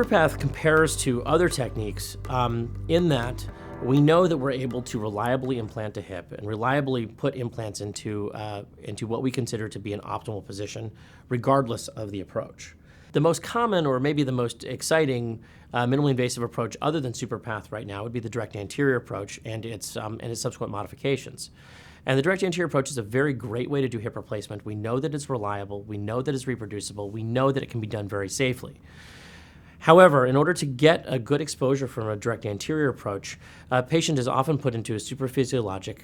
SuperPath compares to other techniques in that we know that we're able to reliably implant a hip and reliably put implants into what we consider to be an optimal position, regardless of the approach. The most common, or maybe the most exciting, minimally invasive approach other than SuperPath right now would be the direct anterior approach and its subsequent modifications. And the direct anterior approach is a very great way to do hip replacement. We know that it's reliable, we know that it's reproducible, we know that it can be done very safely. However, in order to get a good exposure from a direct anterior approach, a patient is often put into a supraphysiologic,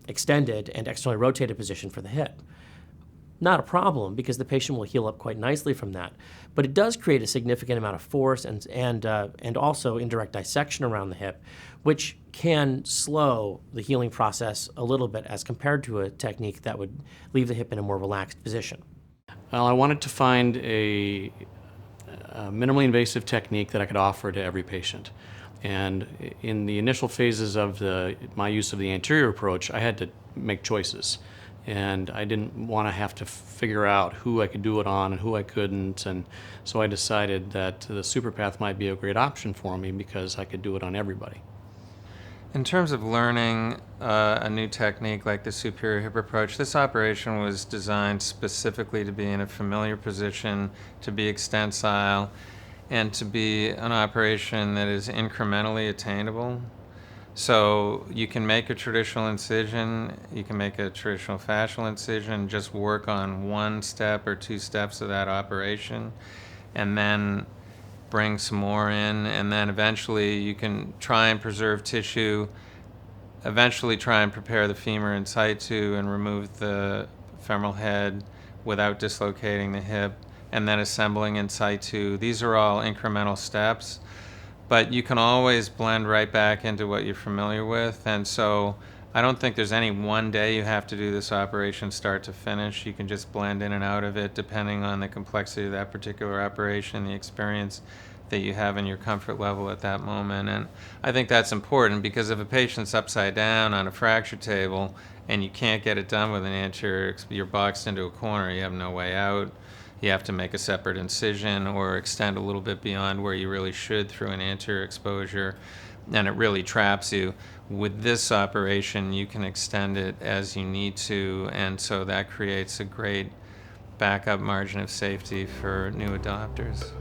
extended and externally rotated position for the hip. Not a problem, because the patient will heal up quite nicely from that. But it does create a significant amount of force and also indirect dissection around the hip, which can slow the healing process a little bit as compared to a technique that would leave the hip in a more relaxed position. Well, I wanted to find a minimally invasive technique that I could offer to every patient. And in the initial phases of my use of the anterior approach, I had to make choices. And I didn't want to have to figure out who I could do it on and who I couldn't. And so I decided that the SuperPath might be a great option for me because I could do it on everybody. In terms of learning a new technique like the superior hip approach, this operation was designed specifically to be in a familiar position, to be extensile, and to be an operation that is incrementally attainable. So you can make a traditional incision, you can make a traditional fascial incision, just work on one step or two steps of that operation, and then bring some more in, and then eventually you can try and preserve tissue, eventually try and prepare the femur in situ and remove the femoral head without dislocating the hip, and then assembling in situ. These are all incremental steps, but you can always blend right back into what you're familiar with. And so I don't think there's any one day you have to do this operation start to finish. You can just blend in and out of it depending on the complexity of that particular operation, the experience that you have and your comfort level at that moment. And I think that's important, because if a patient's upside down on a fracture table and you can't get it done with an anterior, you're boxed into a corner, you have no way out. You have to make a separate incision or extend a little bit beyond where you really should through an anterior exposure, and it really traps you. With this operation, you can extend it as you need to, and so that creates a great backup margin of safety for new adopters.